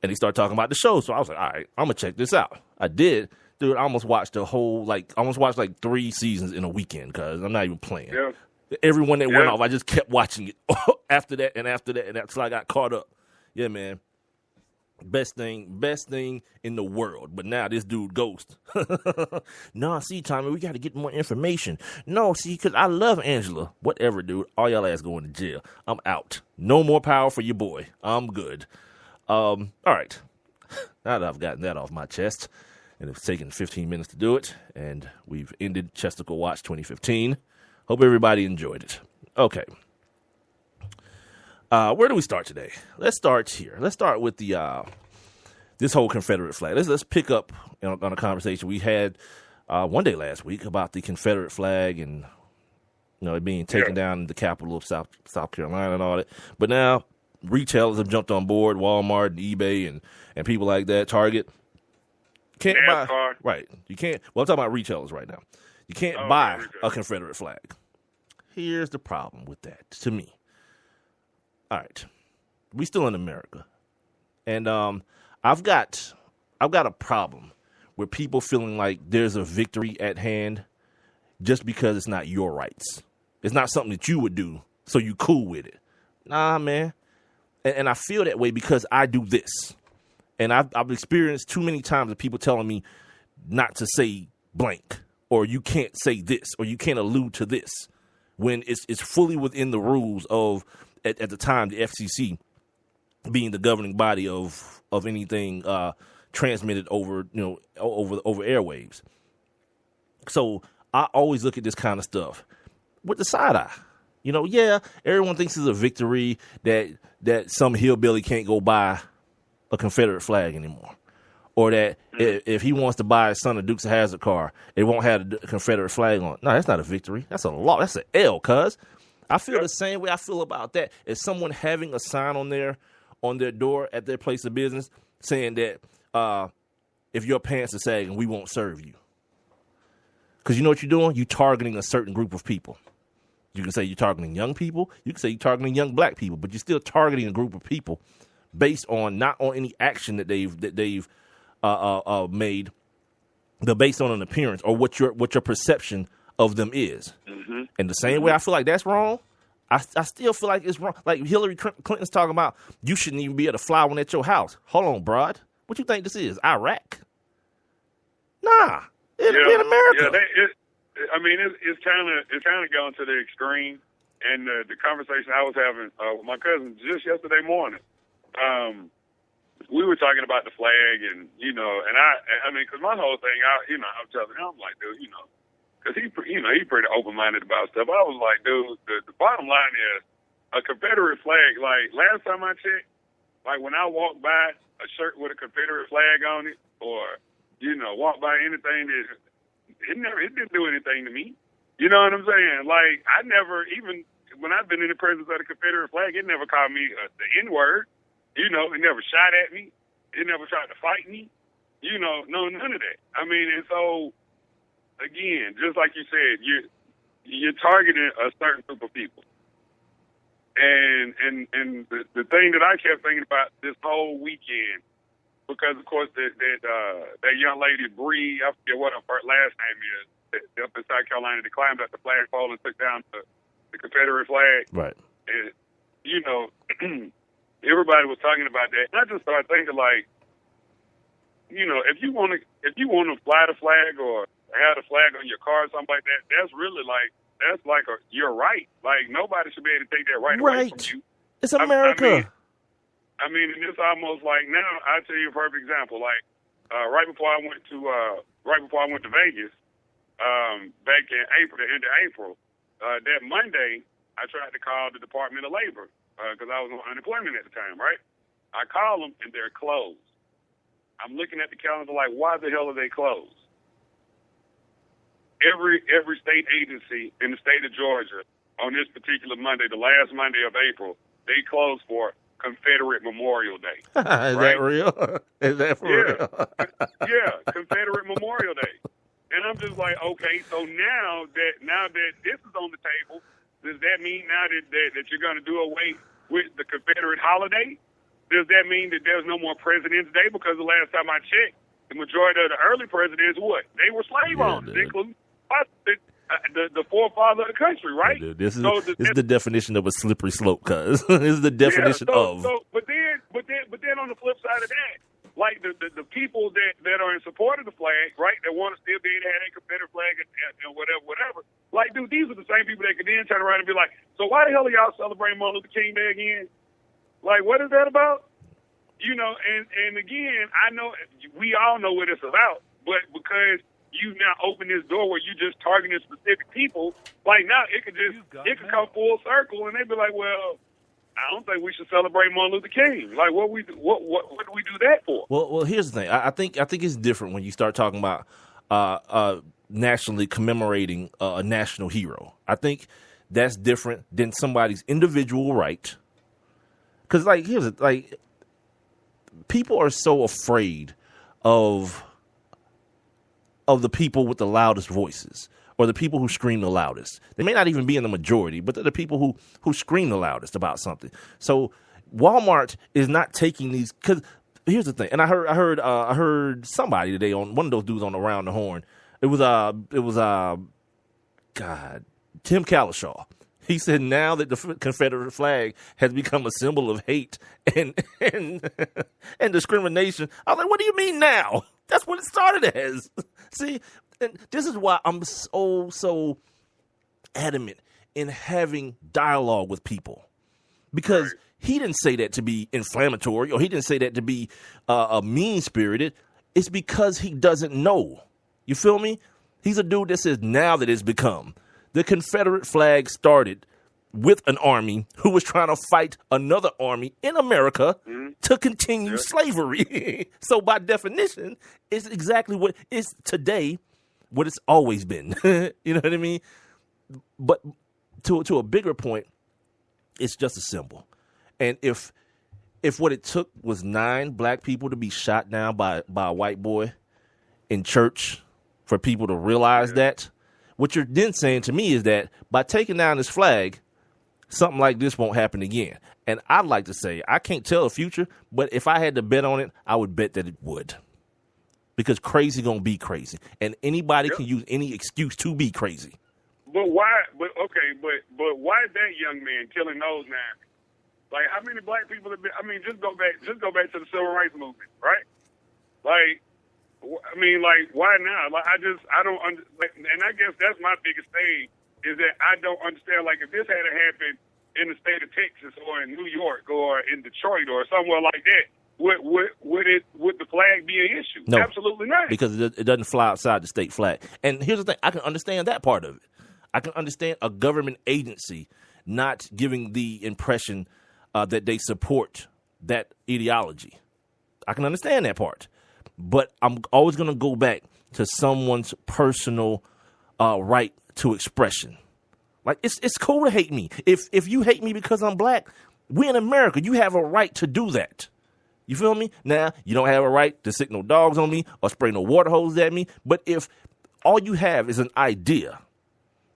And he started talking about the show. So I was like, all right, I'm going to check this out. I did. Dude, I almost watched like 3 seasons in a weekend because I'm not even playing. Yeah. Everyone that went off, I just kept watching it after that and until I got caught up. Yeah, man. Best thing in the world. But now this dude Ghost. No, see, Tommy, we got to get more information. No, see, because I love Angela. Whatever, dude. All y'all ass going to jail. I'm out. No more power for your boy. I'm good. All right. Now that I've gotten that off my chest, and it's taken 15 minutes to do it, and we've ended Chesticle Watch 2015. Hope everybody enjoyed it. Okay. Where do we start today? Let's start here. Let's start with the this whole Confederate flag. Let's pick up on a conversation we had one day last week about the Confederate flag and it being taken down in the capital of South Carolina and all that. But now retailers have jumped on board, Walmart and eBay and people like that, Target. Can't buy right. You can't. Well, I'm talking about retailers right now. You can't buy a Confederate flag. Here's the problem with that to me. All right, we still in America, and I've got a problem with people feeling like there's a victory at hand just because it's not your rights. It's not something that you would do, so you cool with it. Nah, man, and I feel that way because I do this, and I've experienced too many times of people telling me not to say blank, or you can't say this, or you can't allude to this, when it's fully within the rules of. At the time, the FCC being the governing body of anything transmitted over airwaves. So I always look at this kind of stuff with the side eye. Everyone thinks it's a victory that some hillbilly can't go buy a Confederate flag anymore, or that if he wants to buy his son a Dukes of Hazzard car, it won't have the Confederate flag on. No, that's not a victory. That's a law. That's an L, cuz. I feel the same way I feel about that as someone having a sign on their door at their place of business saying that if your pants are sagging, we won't serve you. Because you know what you're doing? You're targeting a certain group of people. You can say you're targeting young people. You can say you're targeting young black people, but you're still targeting a group of people based on not on any action that they've made, but based on an appearance or what your perception of them is. Mm-hmm. And the same way I feel like that's wrong, I still feel like it's wrong. Like Hillary Clinton's talking about, you shouldn't even be able to fly one at your house. Hold on, broad. What you think this is? Iraq? Nah, it's in America. Yeah, it's kind of gone to the extreme. And the conversation I was having with my cousin just yesterday morning, we were talking about the flag, and because my whole thing, I was telling him, I'm like, dude, because he's pretty open-minded about stuff. I was like, dude, the bottom line is a Confederate flag. Like, last time I checked, like when I walked by a shirt with a Confederate flag on it, or, walked by anything that, it didn't do anything to me. You know what I'm saying? Like, I never, even when I've been in the presence of the Confederate flag, it never called me the N-word. It never shot at me. It never tried to fight me. No, none of that. And so, again, just like you said, you're targeting a certain group of people, and the thing that I kept thinking about this whole weekend, because of course that young lady Bree, I forget what her last name is, up in South Carolina, that climbed up the flagpole and took down the Confederate flag. Right. And everybody was talking about that, and I just started thinking, like, if you want to fly the flag or have a flag on your car or something like that, that's like your right. Like, nobody should be able to take that right away from you. It's America. And it's almost like, now I'll tell you a perfect example. Like, right before I went to Vegas, back in April, the end of April, that Monday, I tried to call the Department of Labor because I was on unemployment at the time, right? I called them and they're closed. I'm looking at the calendar like, why the hell are they closed? Every state agency in the state of Georgia on this particular Monday, the last Monday of April, they closed for Confederate Memorial Day. Is that real? Is that for real? Yeah, Confederate Memorial Day. And I'm just like, okay, so now that this is on the table, does that mean now that you're going to do away with the Confederate holiday? does that mean that there's no more President's Day? Because the last time I checked, the majority of the early presidents, they were slave owners, including the forefather of the country, right? Yeah, this is the definition of a slippery slope, cuz. This is the definition of. But then on the flip side of that, like the people that are in support of the flag, right, that want to still be able to have a Confederate flag and whatever. Like, dude, these are the same people that could then turn around and be like, so why the hell are y'all celebrating Martin Luther King Day again? Like, what is that about? You know, and again, I know we all know what it's about, but because you now open this door where you just targeting specific people, like now it could come full circle, and they'd be like, well, I don't think we should celebrate Martin Luther King. Like, what do we do that for? Well, here's the thing. I think it's different when you start talking about nationally commemorating a national hero. I think that's different than somebody's individual right. Because, like, people are so afraid of the people with the loudest voices or the people who scream the loudest. They may not even be in the majority, but they're the people who scream the loudest about something. So Walmart is not taking these, because here's the thing. And I heard somebody today on one of those dudes on Around the Horn. It was Tim Calishaw. He said now that the Confederate flag has become a symbol of hate and discrimination. I was like, what do you mean now? That's what it started as. See, and this is why I'm so adamant in having dialogue with people. Because he didn't say that to be inflammatory, or he didn't say that to be mean-spirited. It's because he doesn't know. You feel me? He's a dude that says now that it's become. The Confederate flag started with an army who was trying to fight another army in America to continue slavery. So by definition, it's exactly what it's today, what it's always been. You know what I mean? But to a bigger point, it's just a symbol. And if what it took was 9 black people to be shot down by a white boy in church for people to realize that, what you're then saying to me is that by taking down this flag, something like this won't happen again. And I'd like to say, I can't tell the future, but if I had to bet on it, I would bet that it would. Because crazy gonna be crazy. And anybody can use any excuse to be crazy. But why? But why is that young man killing those 9? Like, how many black people have been? I mean, just go back to the civil rights movement, right? Like, I mean, like, why now? Like, I don't understand. And I guess that's my biggest thing, is that I don't understand. Like, if this had happened in the state of Texas or in New York or in Detroit or somewhere like that, would the flag be an issue? No, absolutely not. Because it doesn't fly outside the state flag. And here's the thing. I can understand that part of it. I can understand a government agency not giving the impression that they support that ideology. I can understand that part. But I'm always going to go back to someone's personal right to expression. Like, it's cool to hate me. If you hate me because I'm black, we're in America. You have a right to do that. You feel me? Now, you don't have a right to sick no dogs on me or spray no water hoses at me. But if all you have is an idea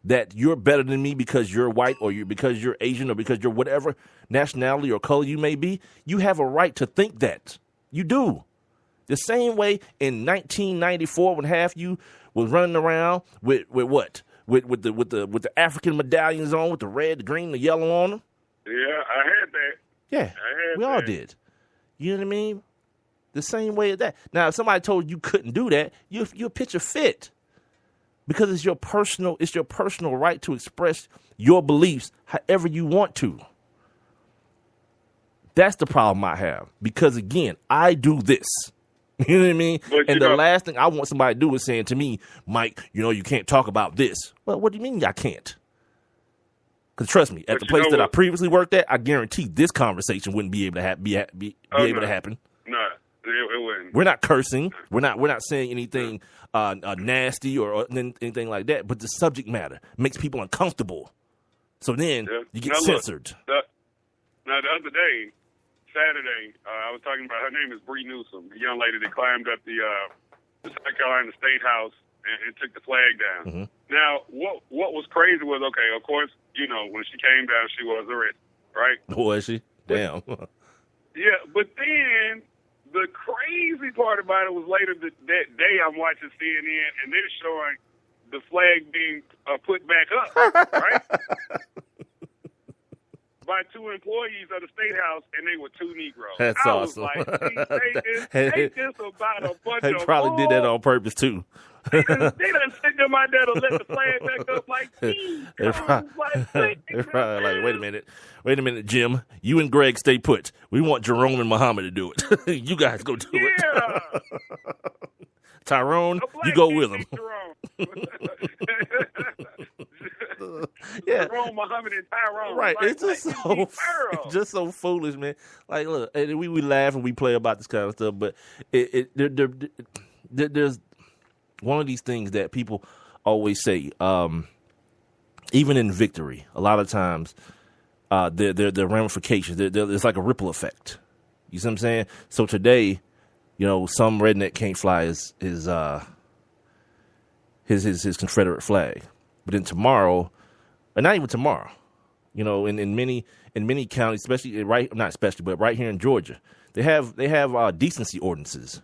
that you're better than me because you're white or because you're Asian or because you're whatever nationality or color you may be, you have a right to think that. You do. The same way in 1994 when half you was running around with what? With the African medallions on, with the red, the green, the yellow on them. Yeah, I had that. Yeah, we all did. You know what I mean? The same way as that. Now, if somebody told you couldn't do that, you'll pitch a fit. Because it's your personal right to express your beliefs however you want to. That's the problem I have. Because again, I do this. You know what I mean? And the last thing I want somebody to do is saying to me, Mike, you can't talk about this. Well, what do you mean I can't? Because trust me, at the place that I previously worked at, I guarantee this conversation wouldn't be able to be able to happen. No, it wouldn't. We're not cursing. We're not saying anything nasty or anything like that. But the subject matter makes people uncomfortable. So then you get censored. Now, the other day, Saturday, I was talking about, her name is Bree Newsom, the young lady that climbed up the South Carolina State House and took the flag down. Mm-hmm. Now, what was crazy was, okay, of course, when she came down, she was arrested, right? Was she? Damn. Yeah, but then the crazy part about it was later that day I'm watching CNN and they're showing the flag being put back up, right? By two employees of the State House, and they were two Negroes. That's I awesome. was like, they just about a bunch They of probably did that on purpose, too. They done sit them out there to let the flag back up like, They're probably like, wait a minute, Jim. You and Greg stay put. We want Jerome and Muhammad to do it. You guys go do it. Yeah. Tyrone, you go with them. Yeah. Jerome, Muhammad, and Tyrone. Right. Like, It's just so foolish, man. Like, look, and we laugh and we play about this kind of stuff, but there's one of these things that people always say, even in victory, a lot of times there are ramifications. There's like a ripple effect. You see what I'm saying? So today, some redneck can't fly his Confederate flag. But then tomorrow, and not even tomorrow, in many counties, but right here in Georgia, they have decency ordinances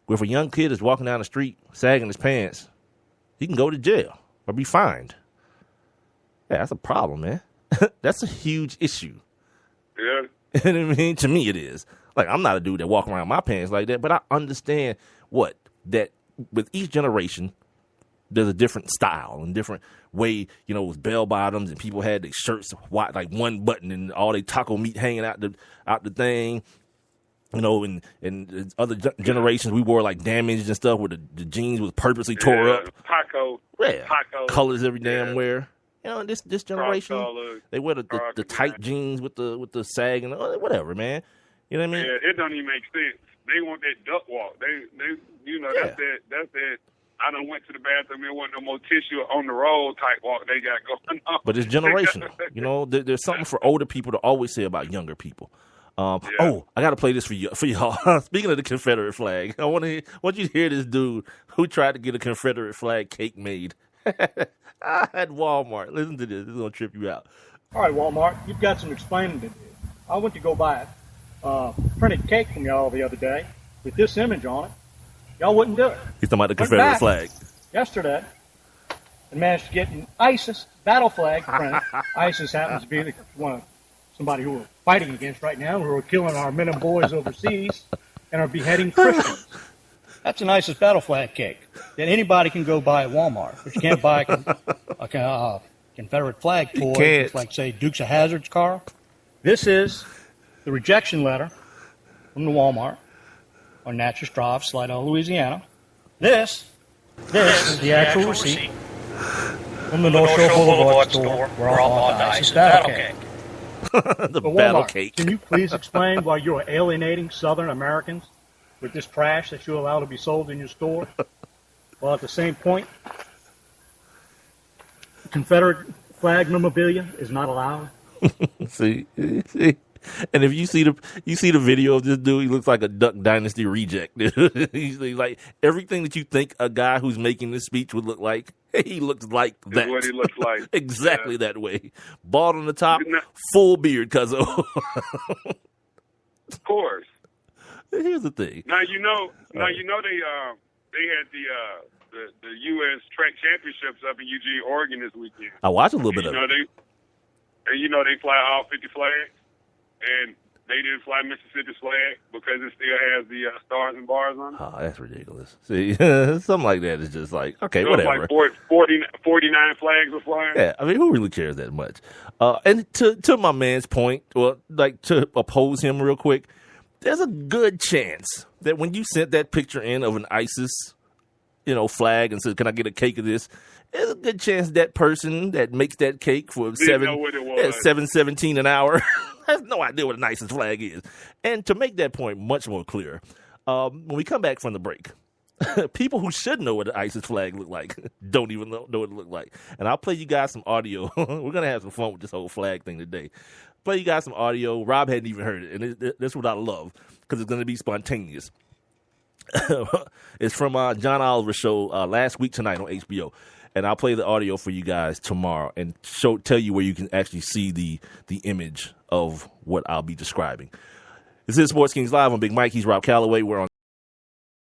where if a young kid is walking down the street sagging his pants, he can go to jail or be fined. Yeah, that's a problem, man. That's a huge issue. Yeah. You know what I mean? To me, it is. Like, I'm not a dude that walk around my pants like that, but I understand that with each generation, there's a different style and different way, with bell bottoms and people had their shirts wide, like one button and all their taco meat hanging out the thing. And other generations, we wore like damaged and stuff where the jeans was purposely tore up. Paco. Colors every damn wear. This generation, they wear the tight jeans with the sag and whatever, man. You know what I mean? Yeah, it don't even make sense. They want that duck walk. That's that. I done went to the bathroom. There wasn't no more tissue on the road type walk they got going on. But it's generational. There's something for older people to always say about younger people. Oh, I got to play this for y'all. Speaking of the Confederate flag, I want you to hear this dude who tried to get a Confederate flag cake made at Walmart. Listen to this. This is going to trip you out. All right, Walmart, you've got some explaining to do. I went to go buy a printed cake from y'all the other day with this image on it. Y'all wouldn't do it. He's talking about the Confederate flag. Yesterday, and managed to get an ISIS battle flag printed. ISIS happens to be somebody who we're fighting against right now, who are killing our men and boys overseas and are beheading Christians. That's an ISIS battle flag cake that anybody can go buy at Walmart, but you can't buy a Confederate flag toy, like, say, Dukes of Hazzard's car. This is the rejection letter from the Walmart on Natchez Drive, Slidell, Louisiana. This is the actual receipt from the North Shore Boulevard store where I bought the ISIS battle cake. The battle cake. Can you please explain why you are alienating Southern Americans with this trash that you allow to be sold in your store, while at the same point, Confederate flag memorabilia is not allowed? See, and if you see the video of this dude, he looks like a Duck Dynasty reject. He's like everything that you think a guy who's making this speech would look like. He looks like that. That's what he looks like. Exactly that way. Bald on the top, full beard, cuz of course. Here's the thing. Now they had the U.S. track championships up in Eugene, Oregon this weekend. I watched a little bit of it. They fly all 50 flags, and they didn't fly Mississippi's flag because it still has the stars and bars on it. Oh, that's ridiculous. See, something like that is just like, okay, so whatever. Like 49 flags were flying. Yeah, I mean, who really cares that much? And to my man's point, well, like to oppose him real quick, there's a good chance that when you sent that picture in of an ISIS, flag and said, "Can I get a cake of this?" There's a good chance that person that makes that cake for $7.17 an hour has no idea what an ISIS flag is. And to make that point much more clear, when we come back from the break, people who should know what an ISIS flag look like don't even know what it look like. And I'll play you guys some audio. We're gonna have some fun with this whole flag thing today. Play you guys some audio. Rob hadn't even heard it, and that's what I love because it's gonna be spontaneous. It's from John Oliver's show last week tonight on HBO. And I'll play the audio for you guys tomorrow and tell you where you can actually see the image of what I'll be describing. This is Sports Kings Live on Big Mike. He's Rob Calloway. We're on